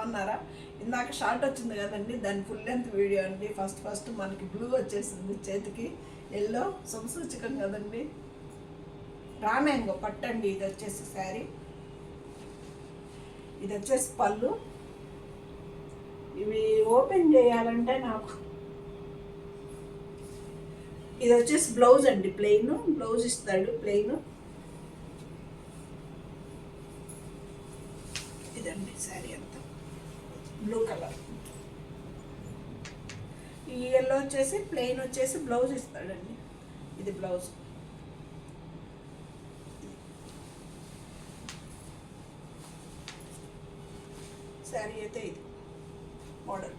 బాగున్నారా? ఇందాక షార్ట్ వచ్చింది కదండి, దాని ఫుల్ లెంత్ వీడియో అండి. ఫస్ట్ మనకి బ్లూ వచ్చేసింది చేతికి, ఎల్లో శుభసూచకం కదండి. రామేంగో పట్టండి. ఇది వచ్చేసి శారీ, ఇది వచ్చేసి పళ్ళు. ఇవి ఓపెన్ చేయాలంటే నాకు ఇది వచ్చేసి బ్లౌజ్ అండి, ప్లెయిన్ బ్లౌజ్ ఇస్తాడు, ప్లెయిన్. ఇదండి శారీ అంతా బ్లూ కలర్. ఈ ఎల్లో వచ్చేసి ప్లెయిన్ వచ్చేసి బ్లౌజ్ ఇస్తాడండి. ఇది బ్లౌజ్. శారీ అయితే ఇది మోడల్.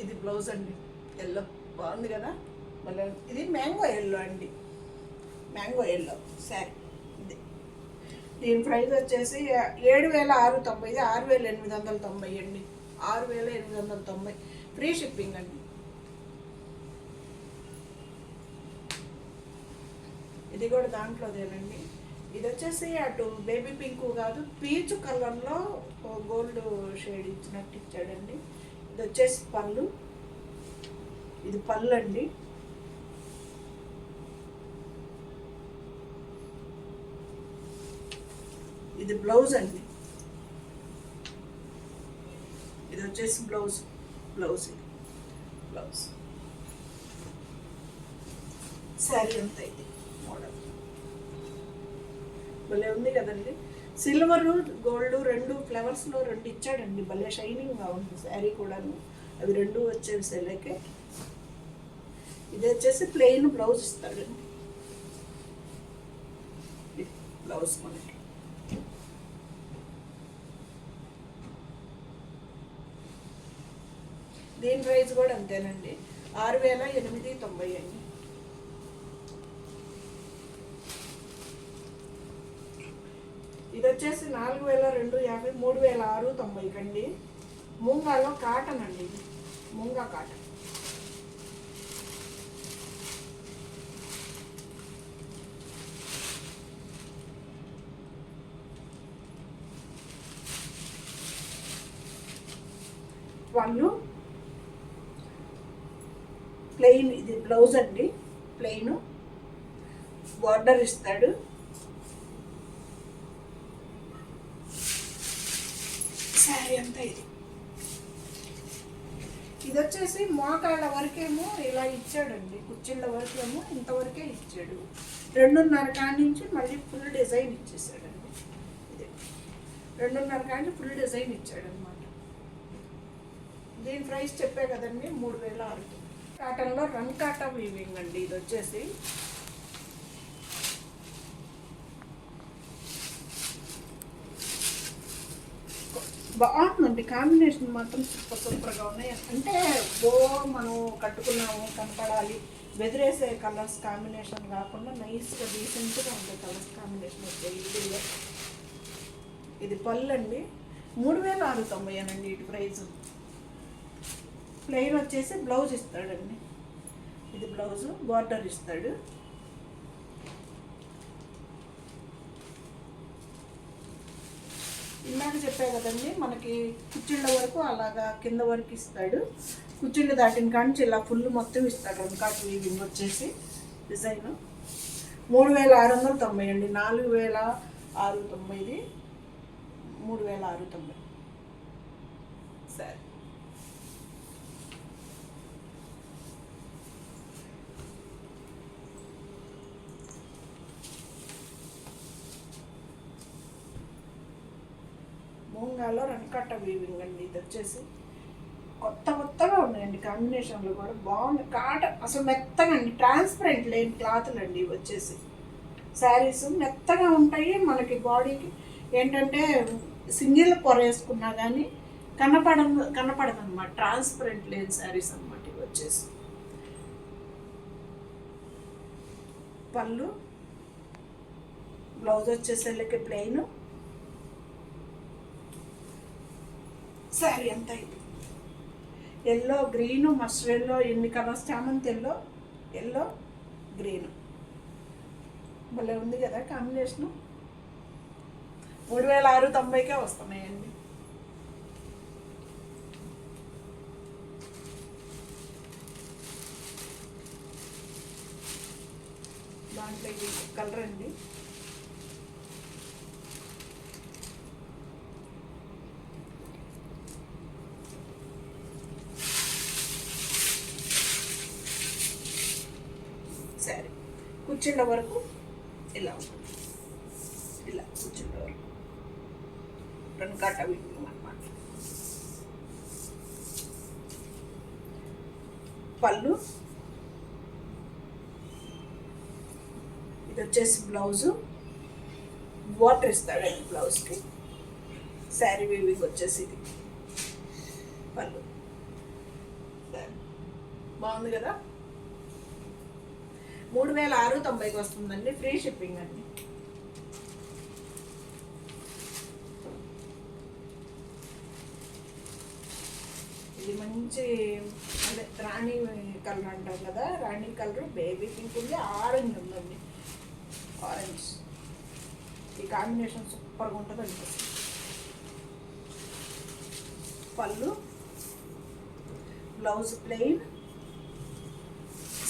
ఇది బ్లౌజ్ అండి, ఎల్లో బాగుంది కదా మళ్ళీ. ఇది మ్యాంగో ఎల్లో అండి, మ్యాంగో ఎల్లో శారీ. ఇది దీని ప్రైస్ వచ్చేసి 7,690, 6,890 అండి. 6,890 ఫ్రీ షిప్పింగ్ అండి. ఇది కూడా దాంట్లోదేనండి. ఇది వచ్చేసి అటు బేబీ పింక్ కాదు, పీచు కలర్లో గోల్డ్ షేడ్ ఇచ్చినట్టు ఇచ్చాడండి. ఇది వచ్చేసి పళ్ళు, ఇది పళ్ళు అండి. ఇది బ్లౌజ్ అండి. ఇది వచ్చేసి బ్లౌజ్, ఇది బ్లౌజ్. శారీ అంతా ఇది మోడల్ భలే ఉంది కదండి. సిల్వర్ గోల్డ్ రెండు ఫ్లవర్స్లో రెండు ఇచ్చాడండి, భలే షైనింగ్గా ఉంది శారీ కూడాను. అవి రెండు వచ్చేవి సెలకే. ఇది వచ్చేసి ప్లెయిన్ బ్లౌజ్ ఇస్తాడండి. బ్లౌజ్ మనకి. దీని ప్రైస్ కూడా అంతేనండి, 6,890 అండి. ఇది వచ్చేసి 4,250, 3,690 కండి. మూంగాలో కాటన్ అండి, ఇది మూంగా కాటన్. వాళ్ళు ప్లెయిన్, ఇది బ్లౌజ్ అండి, ప్లెయిన్ బార్డర్ ఇస్తాడు. శారీ అంతా ఇది. ఇది వచ్చేసి మోకాళ్ళ వరకేమో ఇలా ఇచ్చాడండి, కుర్చీళ్ళ వరకేమో ఇంతవరకే ఇచ్చాడు. 2.5 కాడి నుంచి మళ్ళీ ఫుల్ డిజైన్ ఇచ్చేసాడండి. ఇది 2.5 కాడి ఫుల్ డిజైన్ ఇచ్చాడనమాట. దీని ప్రైస్ చెప్పే కదండి, 3,600. కాటన్లో రంకాటా వీవింగ్ అండి. ఇది వచ్చేసి బాగుందండి, కాంబినేషన్ మాత్రం సూపర్గా ఉన్నాయి. అంటే మనం కట్టుకున్నాము కనపడాలి, బెదిరేసే కలర్స్ కాంబినేషన్ కాకుండా నైస్గా డీసెంట్గా ఉండే కలర్స్ కాంబినేషన్ వచ్చాయి. ఇది పళ్ళు అండి, 3,690 అండి ఇటు ప్రైజ్. ప్లెయిన్ వచ్చేసి బ్లౌజ్ ఇస్తాడండి. ఇది బ్లౌజ్, బార్డర్ ఇస్తాడు. ఇందాక చెప్పే కదండి, మనకి కుచ్చిళ్ళ వరకు అలాగా కింద వరకు ఇస్తాడు. కుచ్చిళ్ళు దాటిన కాంచి ఇలా ఫుల్ మొత్తం ఇస్తాడు. రంకాట్ వీవింగ్ వచ్చేసి డిజైన్ 3,690 అండి. 4,690, 3,690 సరే. మూంగాలో రంకట్ట వీవింగ్ అండి. ఇది వచ్చేసి కొత్తగా ఉన్నాయండి, కాంబినేషన్లు కూడా బాగుంది. కాటన్ అసలు మెత్తగా అండి, ట్రాన్స్పరెంట్ లేని క్లాతులు అండి ఇవి వచ్చేసి. శారీస్ మెత్తగా ఉంటాయి, మనకి బాడీకి ఏంటంటే సింగిల్ పొర వేసుకున్నా కానీ కనపడదు అనమాట. ట్రాన్స్పరెంట్ లేని శారీస్ అనమాట ఇవి వచ్చేసి. పళ్ళు, బ్లౌజ్ వచ్చేసరికి ప్లెయిన్, శారీ అంతా ఇది ఎల్లో గ్రీను మస్టర్డ్ ఎల్లో, ఎన్ని కలర్స్, చామంతి ఎల్లో, ఎల్లో గ్రీను, భలే ఉంది కదా కాంబినేషను. 3690కే వస్తున్నాయండి. దాంట్లో ఇది కలర్ అండి. సరే కూర్చుండే వరకు ఇలా ఉంటుంది, ఇలా కూర్చుండే వరకు 2 కాట వీవింగ్ అన్నమాట. పళ్ళు, ఇది వచ్చేసి బ్లౌజు, వాటర్ ఇస్తాడండి బ్లౌజ్కి. శారీ వీవింగ్ వచ్చేసి ఇది పళ్ళు. బాగుంది కదా. 3690కి వస్తుందండి, ఫ్రీ షిప్పింగ్ అండి. ఇది మంచి అదే రాణి కలర్ అంటాం కదా, రాణి కలర్, బేబీ పింక్ ఉంది, ఆరెంజ్ ఉందండి. ఆరెంజ్ ఈ కాంబినేషన్ సూపర్గా ఉంటుంది అనిపిస్తుంది. పళ్ళు, బ్లౌజ్ ప్లెయిన్,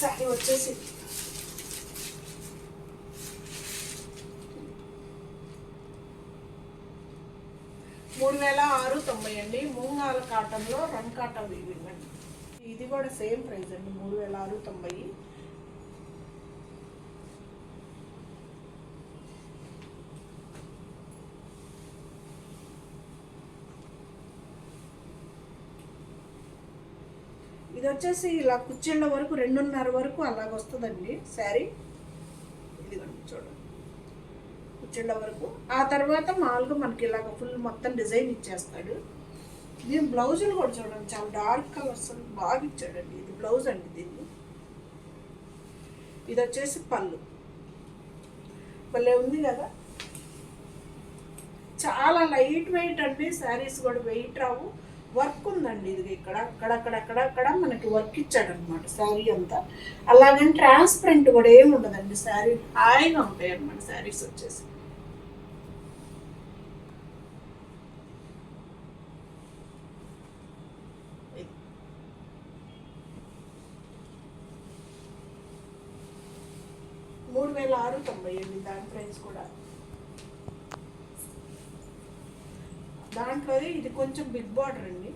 శారీ వచ్చేసి 3690 అండి. మూంగాల కాటన్లో రంకాట వీవింగ్ అండి. ఇది కూడా సేమ్ ప్రైస్ అండి, 3690. ఇది వచ్చేసి ఇలా కుర్చీళ్ళ వరకు 2:30 వరకు అలాగ వస్తుందండి శారీ. ఇదిగోండి చూడండి, కుర్చీళ్ళ వరకు. ఆ తర్వాత మామూలుగా మనకి ఇలాగ ఫుల్ మొత్తం డిజైన్ ఇచ్చేస్తాడు. దీని బ్లౌజులు కూడా చూడండి, చాలా డార్క్ కలర్స్ బాగా ఇచ్చాడండి. ఇది బ్లౌజ్ అండి దీన్ని. ఇది వచ్చేసి పళ్ళు, భలే ఉంది కదా. చాలా లైట్ వెయిట్ అండి, శారీస్ కూడా వెయిట్ రావు. వర్క్ ఉందండి ఇది ఇక్కడ అక్కడక్కడ మనకి వర్క్ ఇచ్చాడనమాట శారీ అంతా. అలాగని ట్రాన్స్పరెంట్ కూడా ఏమి ఉండదండి, శారీ హాయిగా ఉంటాయి అన్నమాట శారీస్ వచ్చేసి. $3690 అండి దాని ప్రైస్ కూడా. దాంట్లో ఇది కొంచెం బిగ్ బార్డర్ అండి,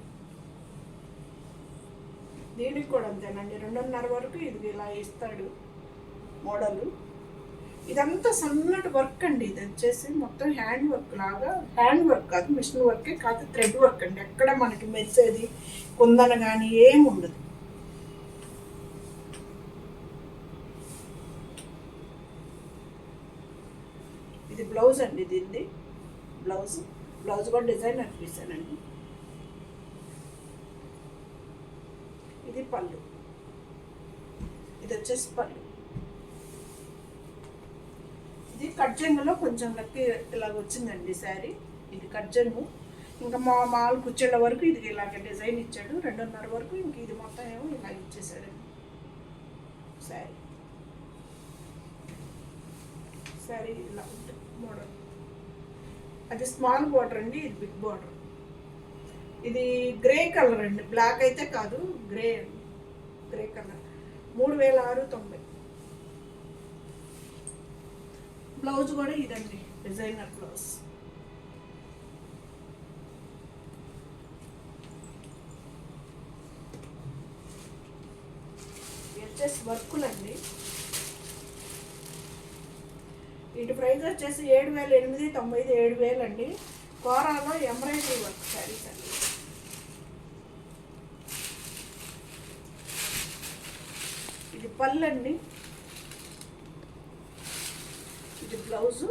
దీనికి కూడా అంతేనండి. 2:30 వరకు ఇది ఇలా ఇస్తాడు మోడలు. ఇదంతా సన్నటి వర్క్ అండి. ఇది వచ్చేసి మొత్తం హ్యాండ్ వర్క్ లాగా, హ్యాండ్ వర్క్ కాదు మిషన్ వర్కే కాదు, థ్రెడ్ వర్క్ అండి. ఎక్కడ మనకి మెరిసేది కుందన కానీ ఏమి ఉండదు. ఇది బ్లౌజ్ అండి దీన్ని. బ్లౌజ్ కూడా డిజైనర్ పీసానండి. ఇది పళ్ళు, ఇది వచ్చేసి పళ్ళు. ఇది కట్జంగులో కొంచెం లెక్క ఇలాగ వచ్చిందండి శారీ. ఇది కట్జంగు. ఇంకా మామూలు కుర్చీల వరకు ఇది ఇలాగ డిజైన్ ఇచ్చాడు. 2:30 వరకు ఇంక ఇది మొత్తం ఏమో ఇలా ఇచ్చేసాడండి శారీ ఇలా ఉంటుంది మోడల్. అది స్మాల్ బార్డర్ అండి, ఇది బిగ్ బార్డర్. ఇది గ్రే కలర్ అండి, బ్లాక్ అయితే కాదు, గ్రే కలర్. 3690. బ్లౌజ్ కూడా ఇదండి, డిజైనర్ బ్లౌజ్. వచ్చేసి వర్కులండి. వీటి ప్రైస్ వచ్చేసి 7,890, 7,000 అండి. కోరాలో ఎంబ్రాయిడరీ వర్క్ శారీస్ అండి. ఇది పళ్ళు అండి, ఇది బ్లౌజు.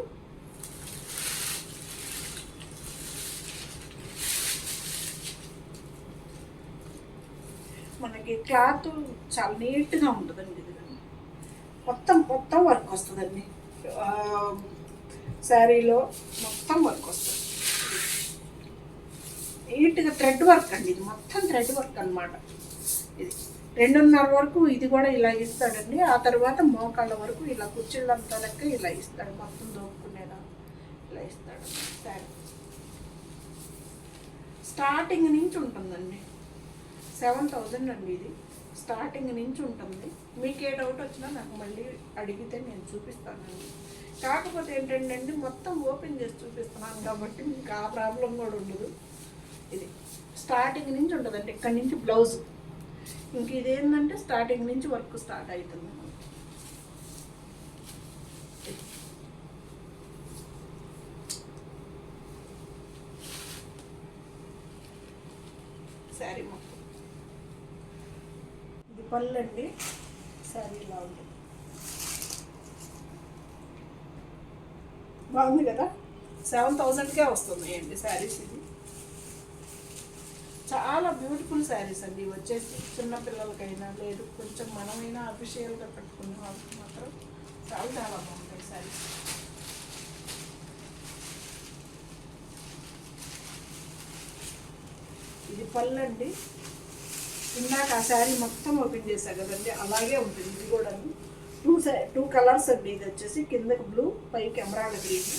మనకి క్లాత్ చాలా నీట్గా ఉంటుందండి. ఇది మొత్తం వర్క్ వస్తుందండి శారీలో, మొత్తం వర్క్ వస్తుంది. నీట్గా థ్రెడ్ వర్క్ అండి, ఇది మొత్తం థ్రెడ్ వర్క్ అనమాట. ఇది 2:30 వరకు ఇది కూడా ఇలా ఇస్తాడండి. ఆ తర్వాత మోకాళ్ళ వరకు ఇలా కుర్చీళ్ళంతా లెక్క ఇలా ఇస్తాడు, మొత్తం దోపుకునేలా ఇలా ఇస్తాడు. సరే, స్టార్టింగ్ నుంచి ఉంటుందండి 7,000 అండి. ఇది స్టార్టింగ్ నుంచి ఉంటుంది. మీకు ఏ డౌట్ వచ్చినా నాకు మళ్ళీ అడిగితే నేను చూపిస్తానండి. కాకపోతే ఏంటంటే మొత్తం ఓపెన్ చేసి చూపిస్తున్నాను కాబట్టి మీకు ఆ ప్రాబ్లం కూడా ఉండదు. ఇది స్టార్టింగ్ నుంచి ఉంటుందండి, ఇక్కడి నుంచి బ్లౌజ్. ఇంక ఇదేంటంటే స్టార్టింగ్ నుంచి వర్క్ స్టార్ట్ అవుతుంది. శారీ మొత్తం ఇది పళ్ళు అండి. శారీ ఇలా ఉంటుంది, బాగుంది కదా. 7,000కే వస్తున్నాయండి శారీస్. ఇది చాలా బ్యూటిఫుల్ శారీస్ అండి. వచ్చేసి చిన్నపిల్లలకైనా లేదు కొంచెం మనమైనా అఫీషియల్గా కట్టుకునే వాళ్ళకి మాత్రం చాలా చాలా బాగుంటాయి శారీస్. ఇది పళ్ళు అండి. ఇందాక ఆ శారీ మొత్తం ఓపెన్ చేశా కదండి, అలాగే ఉంటుంది. ఇది కూడా టూ కలర్స్ అండి. ఇది వచ్చేసి కిందకి బ్లూ, పైకి ఎమరాల్డ్ గ్రీన్.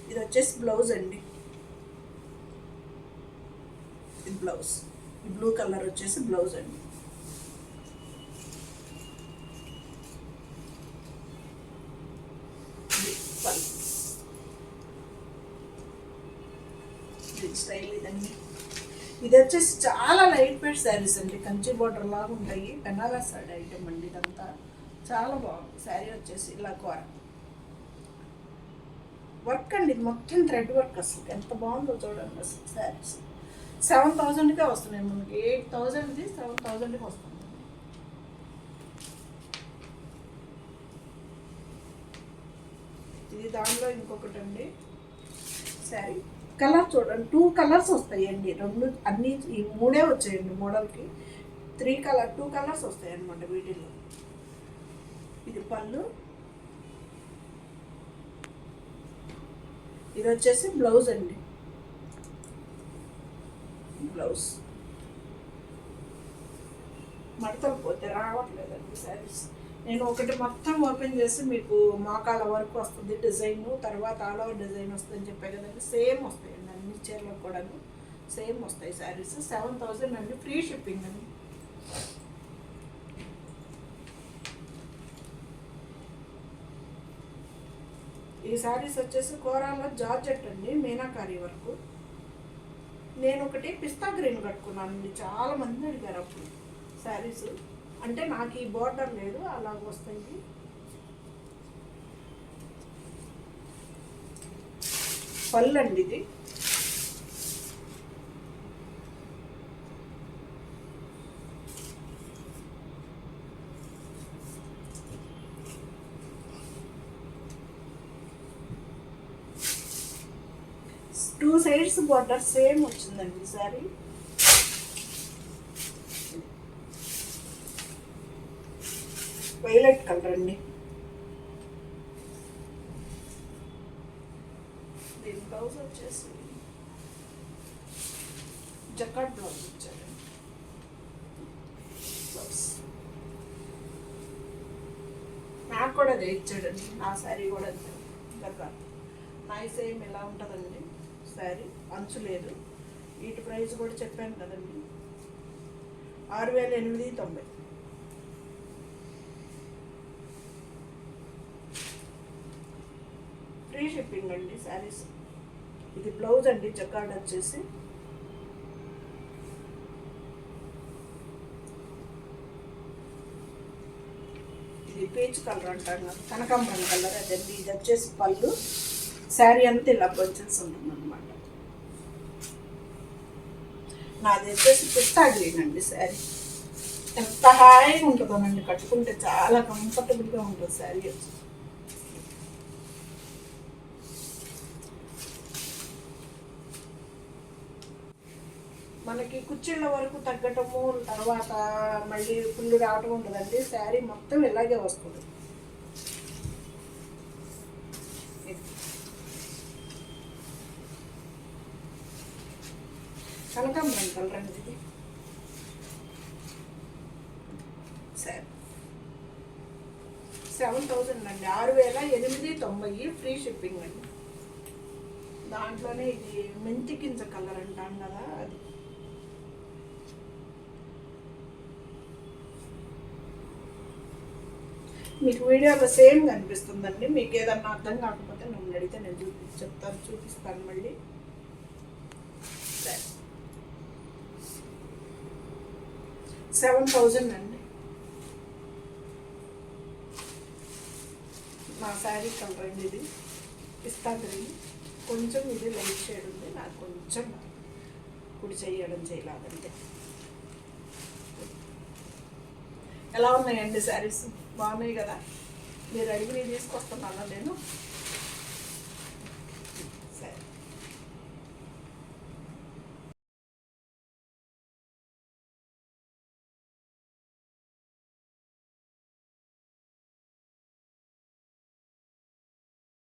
ఇది వచ్చేసి బ్లౌజ్ అండి. ఇది బ్లౌజ్, ఈ బ్లూ కలర్ వచ్చేసి బ్లౌజ్ అండి. స్టైల్ ఇదండి. ఇది వచ్చేసి చాలా లైట్ వెయిట్ శారీస్ అండి, కంచి బోర్డర్ లాగా ఉంటాయి. బెనారస్ సారీ ఐటమ్ అండి. ఇదంతా చాలా బాగుంది. శారీ వచ్చేసి ఇలా కూర వర్క్ అండి, ఇది మొత్తం థ్రెడ్ వర్క్. అసలు ఎంత బాగుందో చూడండి. అసలు శారీస్ 7,000కే వస్తున్నాయి. మనకి 8,000ది 7,000కి వస్తుంది. ఇది దానిలో ఇంకొకటి అండి శారీ. కలర్ చూడండి, 2 కలర్స్ వస్తాయండి. అన్ని ఈ 3 వచ్చాయండి మోడల్కి. 2 కలర్స్ వస్తాయి అన్నమాట వీటిల్లో. ఇది పళ్ళు, ఇది వచ్చేసి బ్లౌజ్ అండి. బ్లౌజ్ మడతలు పోతే రావట్లేదండి శారీస్. నేను ఒకటి మొత్తం ఓపెన్ చేసి మీకు మోకాళ్ళ వరకు వస్తుంది డిజైన్, తర్వాత ఆల్ ఓవర్ డిజైన్ వస్తుందని చెప్పాను కదండి. సేమ్ వస్తాయండి అన్ని చీరలకు కూడా సేమ్ వస్తాయి శారీస్. 7,000 అండి, ఫ్రీ షిప్పింగ్ అండి. ఈ శారీస్ వచ్చేసి కోరాలో జార్జెట్ అండి, మీనాకారి వరకు. నేను ఒకటి పిస్తా గ్రీన్ కట్టుకున్నానండి, చాలా మంది అడిగారు అప్పుడు శారీస్. అంటే నాకు ఈ బోర్డర్ లేదు, అలాగ వస్తాయి. పళ్ళు అండి ఇది. టూ సైడ్స్ బోర్డర్ సేమ్ వచ్చిందండి సారీ. వైలెట్ కలర్ అండి. దీని బ్లౌజ్ వచ్చేసి జకాట్ బ్లౌజ్ ఇచ్చారండి. బ్లౌజ్ నాకు కూడా అదే ఇచ్చాడండి, నా శారీ కూడా అంతే జకాట్. నాయి సేమ్ ఎలా ఉంటుందండి శారీ, అంచు లేదు. వీటి ప్రైస్ కూడా చెప్పాను కదండి, 6,890. ఫ్రీ షిప్పింగ్ అండి శారీస్. ఇది బ్లౌజ్ అండి, జకార్డ్ వచ్చేసి. ఇది పీచ్ కలర్ అంటాం కదా, కనకాంబరం కలర్ అదండి. ఇది వచ్చేసి పళ్ళు. శారీ అంతా ఇలా బంచెస్ ఉంటుంది అనమాట. నాది వచ్చేసి పిస్తా గ్రీన్ అండి శారీ. ఎంత హాయిగా ఉంటుందోనండి కట్టుకుంటే, చాలా కంఫర్టబుల్గా ఉంటుంది శారీ వచ్చి. మనకి కుర్చీళ్ళ వరకు తగ్గటము, తర్వాత మళ్ళీ ఫుల్ రావటం ఉండదండి. శారీ మొత్తం ఇలాగే వస్తుంది. కనకాంబరం కలర్ అండి ఇది. సరే 7,000 అండి, 6,890 ఫ్రీ షిప్పింగ్ అండి. దాంట్లోనే ఇది మెంతి గింజ కలర్ అంటాం కదా అది. మీకు వీడియోలో సేమ్ కనిపిస్తుందండి. మీకు ఏదన్నా అర్థం కాకపోతే నన్ను అడిగితే నేను చూపిస్తాను మళ్ళీ. సరే 7,000 అండి. నా శారీ కలర్ అండి ఇది, పిస్తా గ్రీన్. కొంచెం ఇది లైట్ షేడ్ ఉంది, నాకు కొంచెం కుడి చేయడం చేయలేదంటే. ఎలా ఉన్నాయండి శారీస్? బాగున్నాయి కదా. మీరు అడిగి తీసుకొస్తున్నాను నేను.